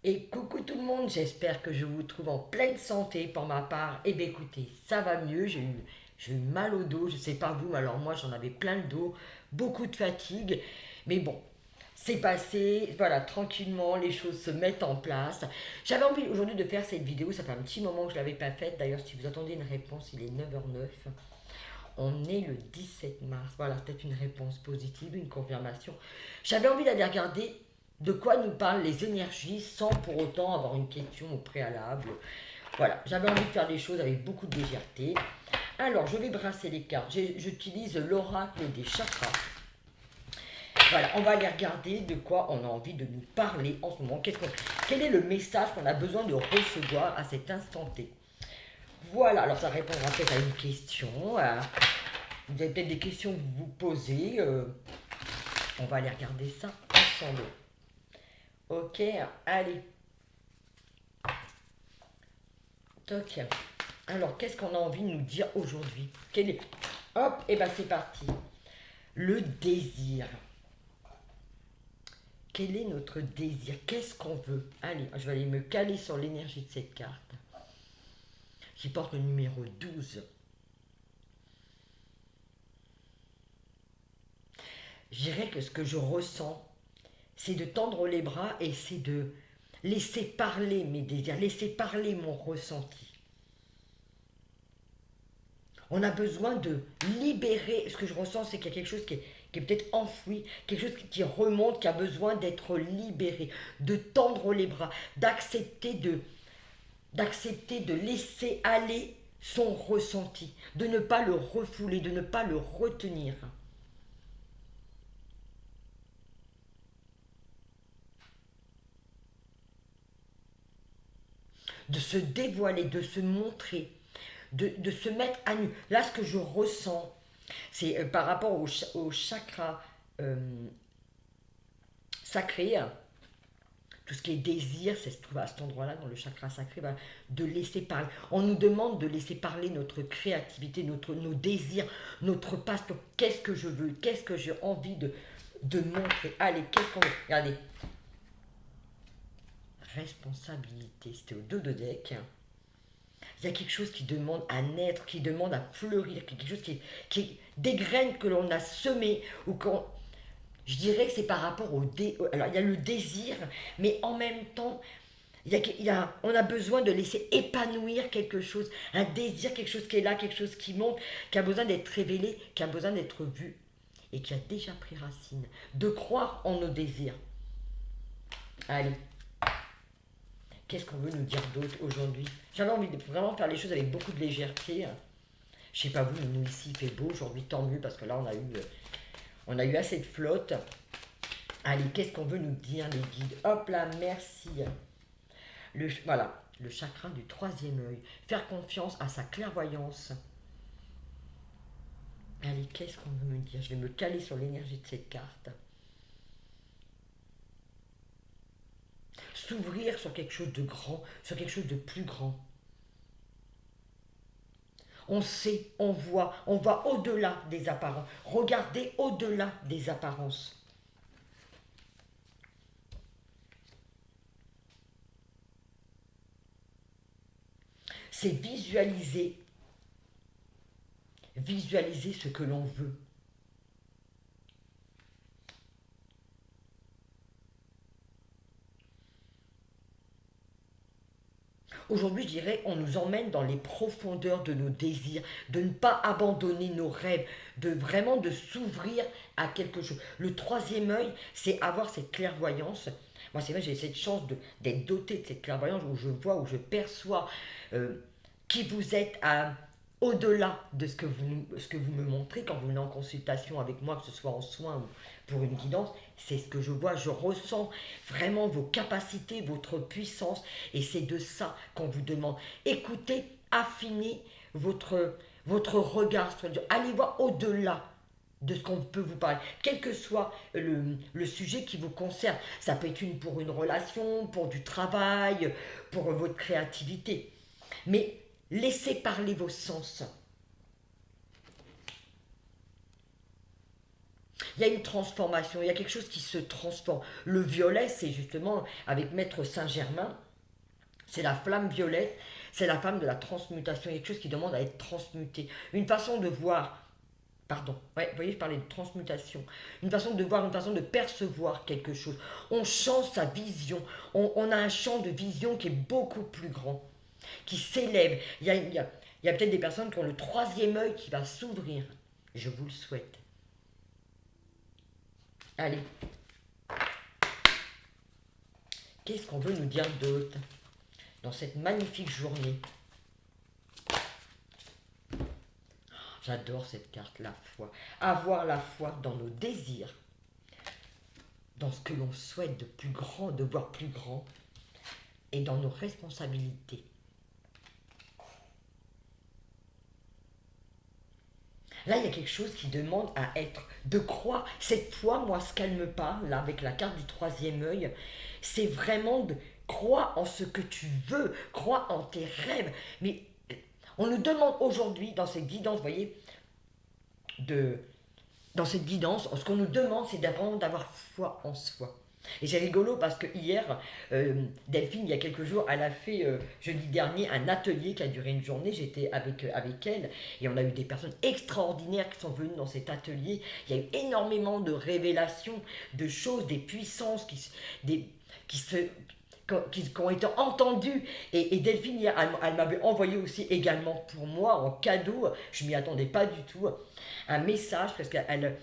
Et coucou tout le monde, j'espère que je vous trouve en pleine santé pour ma part. Eh bien écoutez, ça va mieux, j'ai eu mal au dos, je sais pas vous, mais alors moi j'en avais plein le dos, beaucoup de fatigue. Mais bon, c'est passé, voilà, tranquillement, les choses se mettent en place. J'avais envie aujourd'hui de faire cette vidéo, ça fait un petit moment que je ne l'avais pas faite. D'ailleurs, si vous attendez une réponse, il est 9h09. On est le 17 mars. Voilà, peut-être une réponse positive, une confirmation. J'avais envie d'aller regarder de quoi nous parlent les énergies sans pour autant avoir une question au préalable. Voilà, j'avais envie de faire des choses avec beaucoup de légèreté. Alors, je vais brasser les cartes. J'utilise l'oracle des chakras. Voilà, on va aller regarder de quoi on a envie de nous parler en ce moment. Quel est le message qu'on a besoin de recevoir à cet instant T? Voilà, alors ça répondra peut-être à une question. Vous avez peut-être des questions que vous vous posez. On va aller regarder ça ensemble. Ok, allez. Toc. Alors, qu'est-ce qu'on a envie de nous dire aujourd'hui? Hop, et ben c'est parti. Le désir. Quel est notre désir? Qu'est-ce qu'on veut? Allez, je vais aller me caler sur l'énergie de cette carte, qui porte le numéro 12. Je dirais que ce que je ressens, c'est de tendre les bras et c'est de laisser parler mes désirs, laisser parler mon ressenti. On a besoin de libérer. Ce que je ressens, c'est qu'il y a quelque chose qui est peut-être enfoui, quelque chose qui remonte, qui a besoin d'être libéré, de tendre les bras, d'accepter de laisser aller son ressenti, de ne pas le refouler, de ne pas le retenir. De se dévoiler, de se montrer, de se mettre à nu. Là, ce que je ressens, c'est par rapport au chakra euh, sacré, tout ce qui est désir, c'est se trouve à cet endroit-là, dans le chakra sacré, bah, de laisser parler. On nous demande de laisser parler notre créativité, nos désirs, notre passion. Qu'est-ce que je veux? Qu'est-ce que j'ai envie de montrer? Allez, qu'est-ce qu'on veut? Regardez. Responsabilité, c'était au dos de deck. Il y a quelque chose qui demande à naître, qui demande à fleurir, quelque chose qui des graines que l'on a semées ou qu'on. Je dirais que c'est par rapport Alors, il y a le désir, mais en même temps, on a besoin de laisser épanouir quelque chose, un désir, quelque chose qui est là, quelque chose qui monte, qui a besoin d'être révélé, qui a besoin d'être vu et qui a déjà pris racine. De croire en nos désirs. Allez, qu'est-ce qu'on veut nous dire d'autre aujourd'hui? J'avais envie de vraiment faire les choses avec beaucoup de légèreté. Je sais pas vous, mais nous ici il fait beau aujourd'hui, tant mieux parce que là on a eu assez de flotte. Allez, qu'est-ce qu'on veut nous dire les guides? Hop là, merci. Voilà, le chakra du troisième œil. Faire confiance à sa clairvoyance. Allez, qu'est-ce qu'on veut me dire? Je vais me caler sur l'énergie de cette carte. S'ouvrir sur quelque chose de grand, sur quelque chose de plus grand. On sait, on voit, on va au-delà des apparences. Regardez au-delà des apparences. C'est visualiser ce que l'on veut. Aujourd'hui, je dirais, on nous emmène dans les profondeurs de nos désirs, de ne pas abandonner nos rêves, de vraiment de s'ouvrir à quelque chose. Le troisième œil, c'est avoir cette clairvoyance. Moi, c'est vrai, j'ai cette chance d'être doté de cette clairvoyance où je vois, où je perçois euh, qui vous êtes au-delà de ce que vous me montrez quand vous venez en consultation avec moi, que ce soit en soins ou pour une guidance. C'est ce que je vois, je ressens vraiment vos capacités, votre puissance, et c'est de ça qu'on vous demande. Écoutez, affinez votre regard sur Dieu. Allez voir au-delà de ce qu'on peut vous parler, quel que soit le sujet qui vous concerne. Ça peut être pour une relation, pour du travail, pour votre créativité. Mais laissez parler vos sens. Il y a une transformation, il y a quelque chose qui se transforme. Le violet, c'est justement, avec Maître Saint-Germain, c'est la flamme violette, c'est la femme de la transmutation. Il y a quelque chose qui demande à être transmuté. Une façon de voir, pardon, ouais, vous voyez, je parlais de transmutation. Une façon de voir, une façon de percevoir quelque chose. On change sa vision. On a un champ de vision qui est beaucoup plus grand, qui s'élève. Il y a peut-être des personnes qui ont le troisième œil qui va s'ouvrir. Je vous le souhaite. Allez, qu'est-ce qu'on veut nous dire d'autre dans cette magnifique journée? J'adore cette carte, la foi. Avoir la foi dans nos désirs, dans ce que l'on souhaite de plus grand, de voir plus grand, et dans nos responsabilités. Là, il y a quelque chose qui demande à être, de croire. Cette foi, moi, ce qu'elle me parle, là, avec la carte du troisième œil, c'est vraiment de croire en ce que tu veux, croire en tes rêves. Mais on nous demande aujourd'hui, dans cette guidance, vous voyez, dans cette guidance, ce qu'on nous demande, c'est vraiment d'avoir foi en soi. Et c'est rigolo parce que hier, Delphine, il y a quelques jours, elle a fait, jeudi dernier, un atelier qui a duré une journée. J'étais avec elle et on a eu des personnes extraordinaires qui sont venues dans cet atelier. Il y a eu énormément de révélations, de choses, des puissances qui ont été entendues. Et Delphine, hier, elle m'avait envoyé aussi également pour moi, en cadeau, je m'y attendais pas du tout, un message parce qu'elle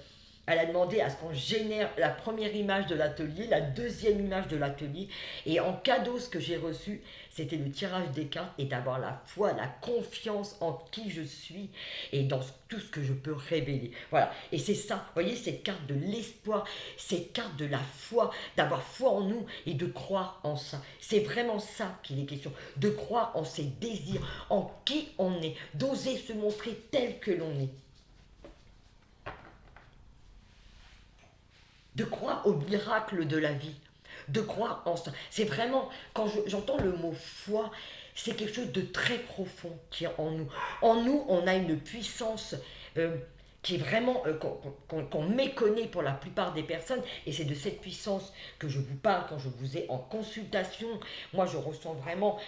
a demandé à ce qu'on génère la première image de l'atelier, la deuxième image de l'atelier. Et en cadeau, ce que j'ai reçu, c'était le tirage des cartes et d'avoir la foi, la confiance en qui je suis et dans tout ce que je peux révéler. Voilà. Et c'est ça, vous voyez, cette carte de l'espoir, cette carte de la foi, d'avoir foi en nous et de croire en ça. C'est vraiment ça qu'il est question. De croire en ses désirs, en qui on est, d'oser se montrer tel que l'on est. De croire au miracle de la vie, de croire en ça. C'est vraiment, quand j'entends le mot foi, c'est quelque chose de très profond qui est en nous. En nous, on a une puissance qui est vraiment, qu'on méconnaît pour la plupart des personnes, et c'est de cette puissance que je vous parle quand je vous ai en consultation. Moi, je ressens vraiment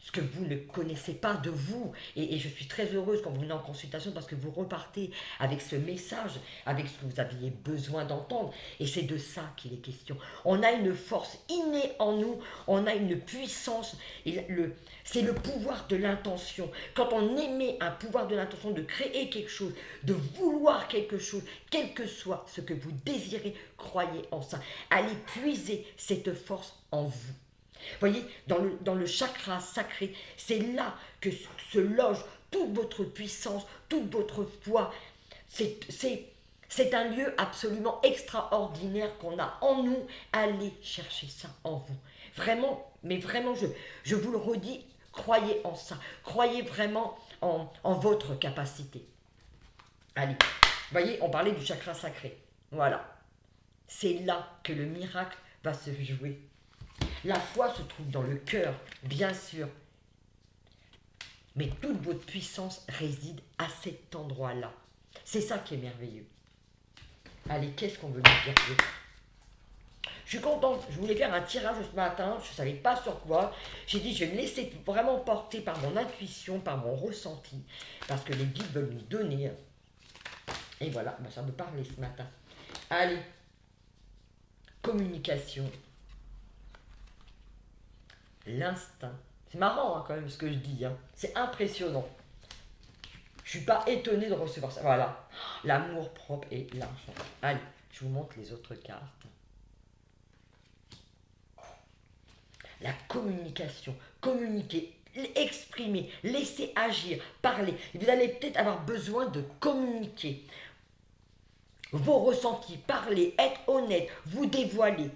ce que vous ne connaissez pas de vous. Et je suis très heureuse quand vous venez en consultation parce que vous repartez avec ce message, avec ce que vous aviez besoin d'entendre. Et c'est de ça qu'il est question. On a une force innée en nous, on a une puissance. C'est le pouvoir de l'intention. Quand on émet un pouvoir de l'intention de créer quelque chose, de vouloir quelque chose, quel que soit ce que vous désirez, croyez en ça. Allez puiser cette force en vous. Voyez, dans le chakra sacré, c'est là que se loge toute votre puissance, toute votre foi. C'est un lieu absolument extraordinaire qu'on a en nous. Allez chercher ça en vous. Vraiment, mais vraiment, je vous le redis, croyez en ça. Croyez vraiment en votre capacité. Allez, voyez, on parlait du chakra sacré. Voilà. C'est là que le miracle va se jouer. La foi se trouve dans le cœur, bien sûr. Mais toute votre puissance réside à cet endroit-là. C'est ça qui est merveilleux. Allez, qu'est-ce qu'on veut nous dire d'autre? Je suis contente, je voulais faire un tirage ce matin, je ne savais pas sur quoi. J'ai dit, je vais me laisser vraiment porter par mon intuition, par mon ressenti, parce que les guides veulent nous donner. Et voilà, ça me parlait ce matin. Allez, communication. L'instinct. C'est marrant hein, quand même ce que je dis. Hein. C'est impressionnant. Je suis pas étonnée de recevoir ça. Voilà. L'amour propre et l'argent. Allez, je vous montre les autres cartes. La communication. Communiquer, exprimer, laisser agir, parler. Vous allez peut-être avoir besoin de communiquer. Vos ressentis, parler, être honnête, vous dévoiler.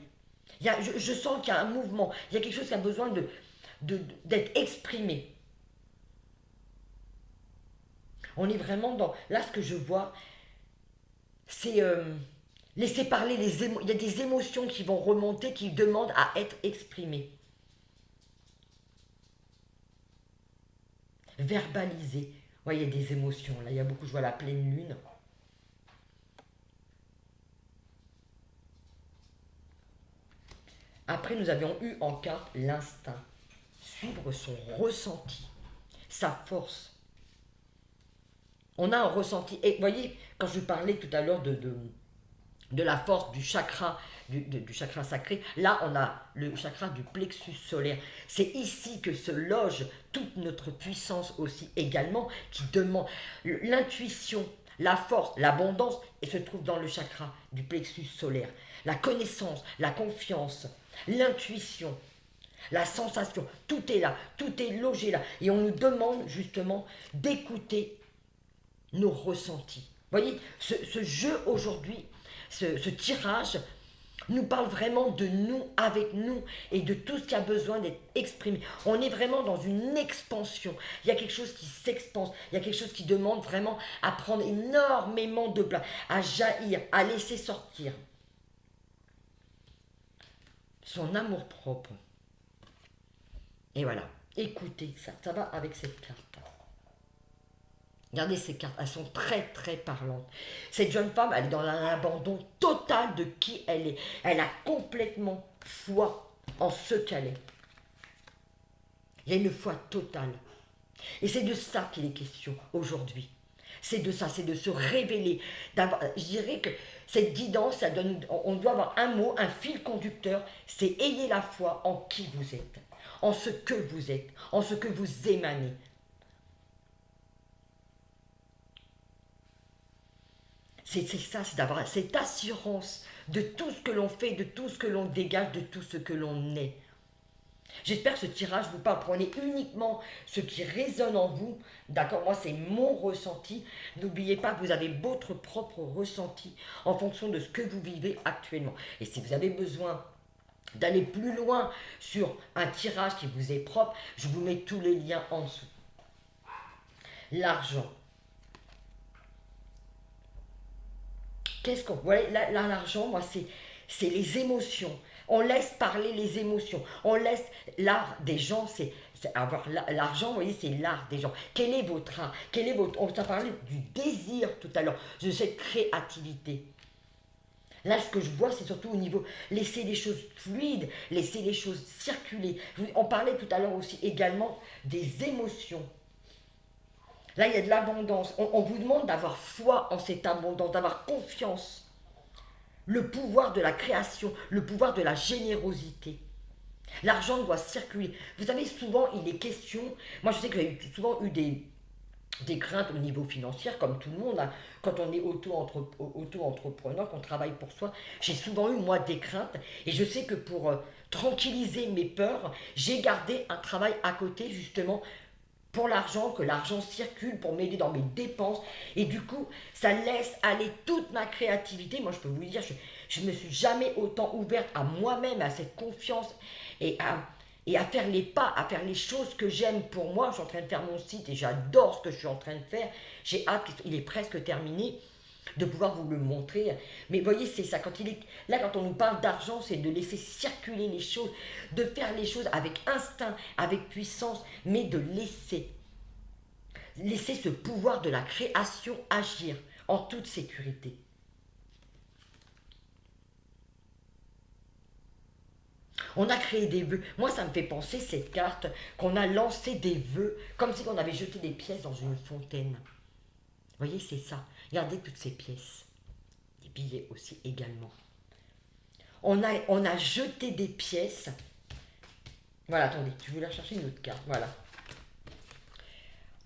Je sens qu'il y a un mouvement, il y a quelque chose qui a besoin d'être exprimé. On est vraiment dans... Là, ce que je vois, c'est laisser parler les émotions. Il y a des émotions qui vont remonter, qui demandent à être exprimées. Verbaliser. Ouais, il y a des émotions. Là, il y a beaucoup, je vois la pleine lune. Après, nous avions eu en carte l'instinct. Suivre son ressenti, sa force. On a un ressenti. Et vous voyez, quand je parlais tout à l'heure de la force du chakra, du chakra sacré, là on a le chakra du plexus solaire. C'est ici que se loge toute notre puissance aussi également, qui demande l'intuition, la force, l'abondance, et se trouve dans le chakra du plexus solaire. La connaissance, la confiance, l'intuition, la sensation, tout est là, tout est logé là. Et on nous demande justement d'écouter nos ressentis. Vous voyez, ce jeu aujourd'hui, ce tirage nous parle vraiment de nous, avec nous, et de tout ce qui a besoin d'être exprimé. On est vraiment dans une expansion. Il y a quelque chose qui s'expanse, il y a quelque chose qui demande vraiment à prendre énormément de place, à jaillir, à laisser sortir son amour-propre. Et voilà, écoutez, ça va avec cette carte. Regardez ces cartes, elles sont très très parlantes. Cette jeune femme, elle est dans un abandon total de qui elle est. Elle a complètement foi en ce qu'elle est. Il y a une foi totale. Et c'est de ça qu'il est question aujourd'hui. C'est de ça, c'est de se révéler. Je dirais que cette guidance, on doit avoir un mot, un fil conducteur, c'est ayez la foi en qui vous êtes, en ce que vous êtes, en ce que vous émanez. C'est ça, c'est d'avoir cette assurance de tout ce que l'on fait, de tout ce que l'on dégage, de tout ce que l'on est. J'espère que ce tirage vous parle. Prenez uniquement ce qui résonne en vous. D'accord, moi c'est mon ressenti. N'oubliez pas que vous avez votre propre ressenti en fonction de ce que vous vivez actuellement. Et si vous avez besoin d'aller plus loin sur un tirage qui vous est propre, je vous mets tous les liens en dessous. L'argent. Qu'est-ce qu'on... Ouais, là, l'argent, moi, c'est les émotions. On laisse parler les émotions. On laisse l'art des gens, c'est avoir l'argent, vous voyez, c'est l'art des gens. Quel est votre art? Quel est votre... On a parlé du désir tout à l'heure, de cette créativité. Là, ce que je vois, c'est surtout au niveau laisser les choses fluides, laisser les choses circuler. On parlait tout à l'heure aussi également des émotions. Là, il y a de l'abondance. On vous demande d'avoir foi en cette abondance, d'avoir confiance. Le pouvoir de la création, le pouvoir de la générosité. L'argent doit circuler. Vous savez, souvent, il est question... Moi, je sais que j'ai souvent eu des craintes au niveau financier, comme tout le monde. Hein. Quand on est auto-entrepreneur, qu'on travaille pour soi, j'ai souvent eu, moi, des craintes. Et je sais que pour tranquilliser mes peurs, j'ai gardé un travail à côté, justement, pour l'argent, que l'argent circule, pour m'aider dans mes dépenses. Et du coup, ça laisse aller toute ma créativité. Moi, je peux vous dire, je ne me suis jamais autant ouverte à moi-même, à cette confiance et à faire les pas, à faire les choses que j'aime pour moi. Je suis en train de faire mon site et j'adore ce que je suis en train de faire. J'ai hâte, il est presque terminé, de pouvoir vous le montrer. Mais voyez, c'est ça. Quand on nous parle d'argent, c'est de laisser circuler les choses, de faire les choses avec instinct, avec puissance, mais de laisser ce pouvoir de la création agir en toute sécurité. On a créé des vœux. Moi, ça me fait penser, cette carte, qu'on a lancé des vœux, comme si on avait jeté des pièces dans une fontaine. Vous voyez, c'est ça. Regardez toutes ces pièces. Des billets aussi également. On a jeté des pièces. Voilà, attendez, je voulais chercher une autre carte. Voilà.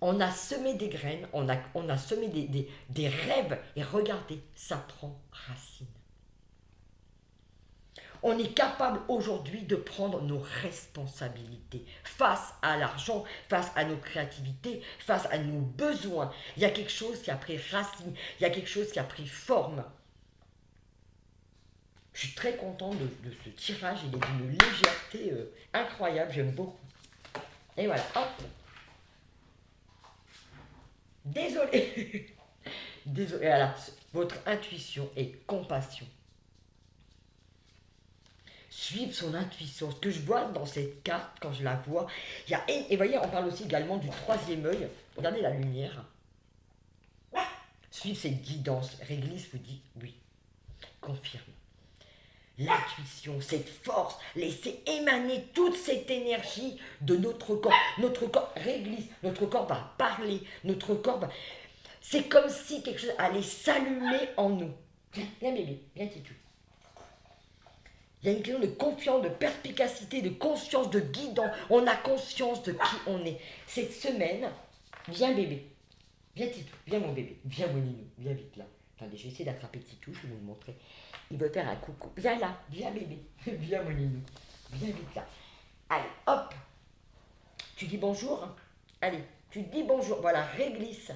On a semé des graines, on a semé des rêves. Et regardez, ça prend racine. On est capable aujourd'hui de prendre nos responsabilités face à l'argent, face à nos créativités, face à nos besoins. Il y a quelque chose qui a pris racine, il y a quelque chose qui a pris forme. Je suis très content de ce tirage, il est d'une légèreté incroyable, j'aime beaucoup. Et voilà, hop. Désolé. Désolé, voilà, votre intuition et compassion. Suivre son intuition. Ce que je vois dans cette carte, quand je la vois, il y a... Et voyez, on parle aussi également du troisième œil. Regardez la lumière. Suivre cette guidance. Réglisse vous dit oui. Confirme. l'intuition, cette force, laissez émaner toute cette énergie de notre corps. Notre corps réglisse, notre corps va parler, notre corps va... C'est comme si quelque chose allait s'allumer en nous. Viens bébé, viens Titou. Il y a une question de confiance, de perspicacité, de conscience, de guidance. On a conscience de qui on est. Cette semaine, viens bébé. Viens Titou, viens mon bébé. Viens mon Ninou, viens vite là. Attendez, je vais essayer d'attraper Titou, je vais vous le montrer. Il veut faire un coucou. Viens là, viens bébé. Viens mon Ninou. Viens vite là. Allez, hop. Tu dis bonjour. Allez, tu dis bonjour. Voilà, réglisse.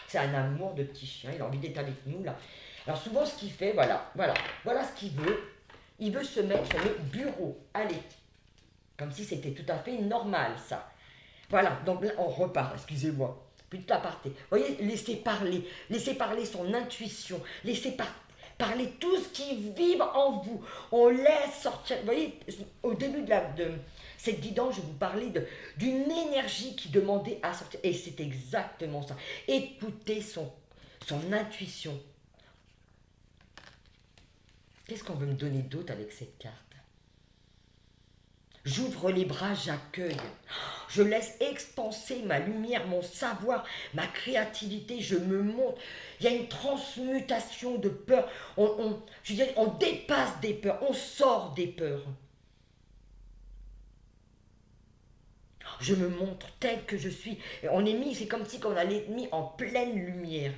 C'est un amour de petit chien. Il a envie d'être avec nous là. Alors souvent ce qu'il fait, voilà ce qu'il veut. Il veut se mettre sur le bureau. Allez. Comme si c'était tout à fait normal ça. Voilà, donc là on repart, excusez-moi. Puis tout aparté. Vous voyez, laissez parler son intuition, laissez parler tout ce qui vibre en vous. On laisse sortir. Vous voyez, au début de cette guidance, je vous parlais d'une énergie qui demandait à sortir. Et c'est exactement ça. Écoutez son intuition. Qu'est-ce qu'on veut me donner d'autre avec cette carte? J'ouvre les bras, j'accueille. Je laisse expanser ma lumière, mon savoir, ma créativité. Je me montre. Il y a une transmutation de peur. Je dirais, on dépasse des peurs. On sort des peurs. Je me montre tel que je suis. On est mis, c'est comme si on allait être mis en pleine lumière.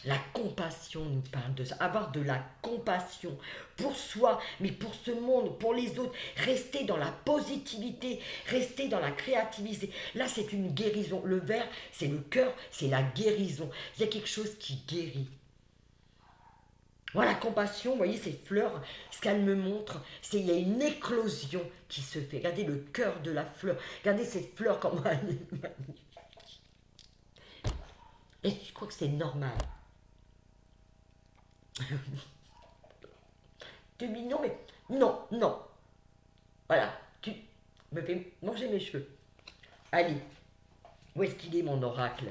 La compassion nous parle de ça. Avoir de la compassion pour soi, mais pour ce monde, pour les autres. Rester dans la positivité, rester dans la créativité. Là, c'est une guérison. Le vert, c'est le cœur, c'est la guérison. Il y a quelque chose qui guérit. Voilà, la compassion, vous voyez, ces fleurs, ce qu'elles me montrent, c'est qu'il y a une éclosion qui se fait. Regardez le cœur de la fleur. Regardez cette fleur, comment elle est magnifique. Et je crois que c'est normal. Tu es mignon, mais non. Voilà, tu me fais manger mes cheveux. Allez, où est-ce qu'il est mon oracle?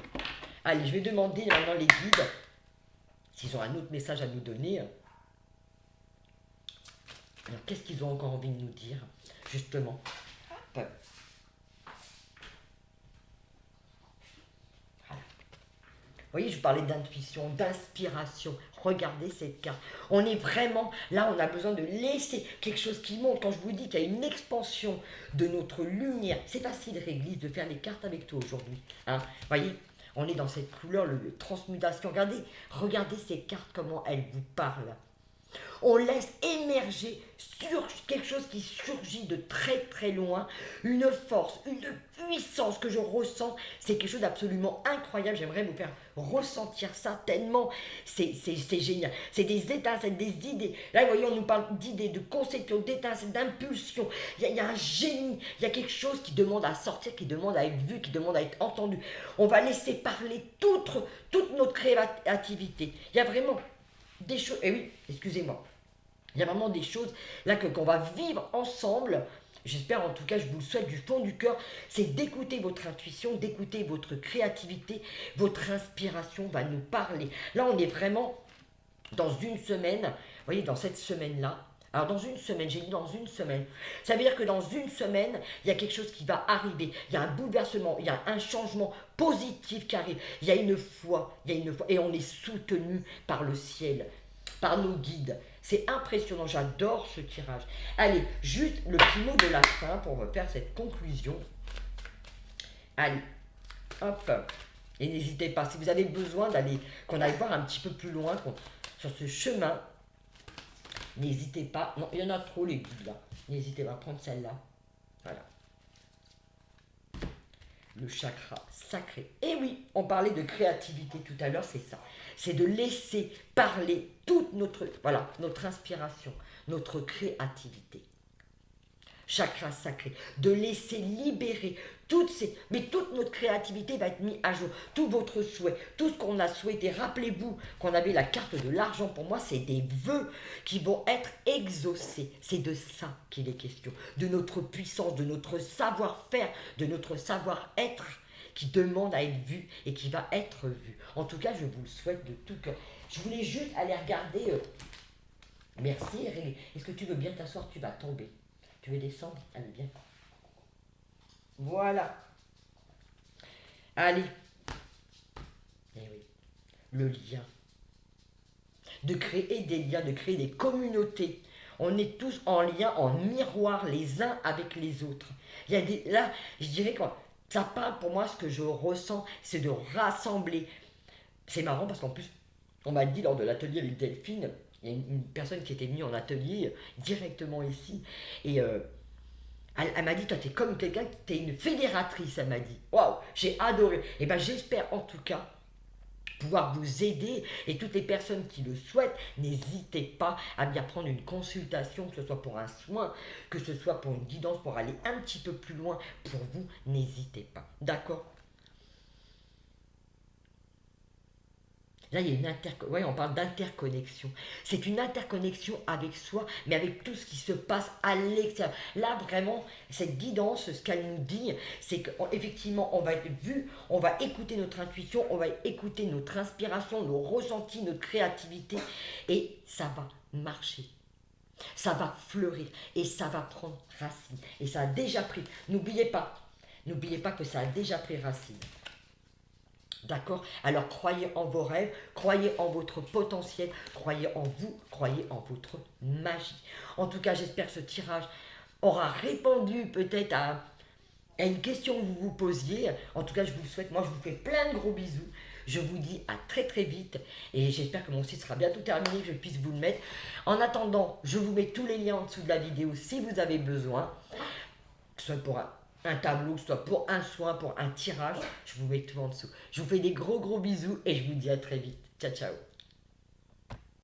Allez, je vais demander maintenant les guides s'ils ont un autre message à nous donner. Alors, qu'est-ce qu'ils ont encore envie de nous dire, justement? Voilà. Vous voyez, je vous parlais d'intuition, d'inspiration. Regardez cette carte. On est vraiment, là, on a besoin de laisser quelque chose qui monte. Quand je vous dis qu'il y a une expansion de notre lumière, c'est facile, Réglisse, de faire les cartes avec toi aujourd'hui. Hein? Vous voyez, on est dans cette couleur, le transmutation. Regardez ces cartes, comment elles vous parlent. On laisse émerger sur quelque chose qui surgit de très très loin, une force, une puissance que je ressens. C'est quelque chose d'absolument incroyable. J'aimerais vous faire ressentir ça tellement c'est génial. C'est des étincelles, des idées. Là, vous voyez, on nous parle d'idées, de conception, d'étincelles, d'impulsion. Il y a un génie, il y a quelque chose qui demande à sortir, qui demande à être vu, qui demande à être entendu. On va laisser parler toute notre créativité. Il y a vraiment des choses, et oui, excusez-moi, il y a vraiment des choses là qu'on va vivre ensemble. J'espère, en tout cas, je vous le souhaite du fond du cœur, c'est d'écouter votre intuition, d'écouter votre créativité, votre inspiration va nous parler. Là, on est vraiment dans une semaine, vous voyez, dans cette semaine-là. Alors dans une semaine, j'ai dit dans une semaine, ça veut dire que dans une semaine, il y a quelque chose qui va arriver, il y a un bouleversement, il y a un changement positif qui arrive, il y a une foi, et on est soutenu par le ciel, par nos guides. C'est impressionnant, j'adore ce tirage. Allez, juste le petit mot de la fin pour faire cette conclusion. Allez, hop, et n'hésitez pas, si vous avez besoin qu'on aille voir un petit peu plus loin sur ce chemin, n'hésitez pas. Non, il y en a trop les guides là. N'hésitez pas à prendre celle-là. Voilà. Le chakra sacré. Et oui, on parlait de créativité tout à l'heure, c'est ça. C'est de laisser parler toute notre inspiration, notre créativité. Chakra sacré. De laisser libérer toute notre créativité va être mise à jour. Tout votre souhait, tout ce qu'on a souhaité. Rappelez-vous qu'on avait la carte de l'argent. Pour moi, c'est des vœux qui vont être exaucés. C'est de ça qu'il est question. De notre puissance, de notre savoir-faire, de notre savoir-être qui demande à être vu et qui va être vu. En tout cas, je vous le souhaite de tout cœur. Je voulais juste aller regarder. Merci, Aurélie. Est-ce que tu veux bien t'asseoir? Tu vas tomber. Tu veux descendre? Allez, bien. Voilà. Allez. Eh oui. Le lien. De créer des liens, de créer des communautés. On est tous en lien, en miroir les uns avec les autres. Il y a des, là, je dirais que ça parle pour moi, ce que je ressens, c'est de rassembler. C'est marrant parce qu'en plus, on m'a dit lors de l'atelier avec Delphine, il y a une personne qui était venue en atelier directement ici, et elle m'a dit, toi, t'es comme quelqu'un, t'es une fédératrice, elle m'a dit. Waouh, j'ai adoré. Et ben j'espère en tout cas pouvoir vous aider, et toutes les personnes qui le souhaitent, n'hésitez pas à bien prendre une consultation, que ce soit pour un soin, que ce soit pour une guidance, pour aller un petit peu plus loin pour vous, n'hésitez pas. D'accord? Là, il y a ouais, on parle d'interconnexion. C'est une interconnexion avec soi, mais avec tout ce qui se passe à l'extérieur. Là, vraiment, cette guidance, ce qu'elle nous dit, c'est qu'effectivement, on va être vu, on va écouter notre intuition, on va écouter notre inspiration, nos ressentis, notre créativité, et ça va marcher. Ça va fleurir et ça va prendre racine. Et ça a déjà pris. N'oubliez pas que ça a déjà pris racine. D'accord? Alors croyez en vos rêves, croyez en votre potentiel, croyez en vous, croyez en votre magie. En tout cas, j'espère que ce tirage aura répondu peut-être à une question que vous vous posiez. En tout cas, je vous le souhaite. Moi, je vous fais plein de gros bisous. Je vous dis à très très vite et j'espère que mon site sera bientôt terminé, que je puisse vous le mettre. En attendant, je vous mets tous les liens en dessous de la vidéo si vous avez besoin, que ce soit pour un tableau, que ce soit pour un soin, pour un tirage, je vous mets tout en dessous. Je vous fais des gros bisous et je vous dis à très vite. Ciao, ciao.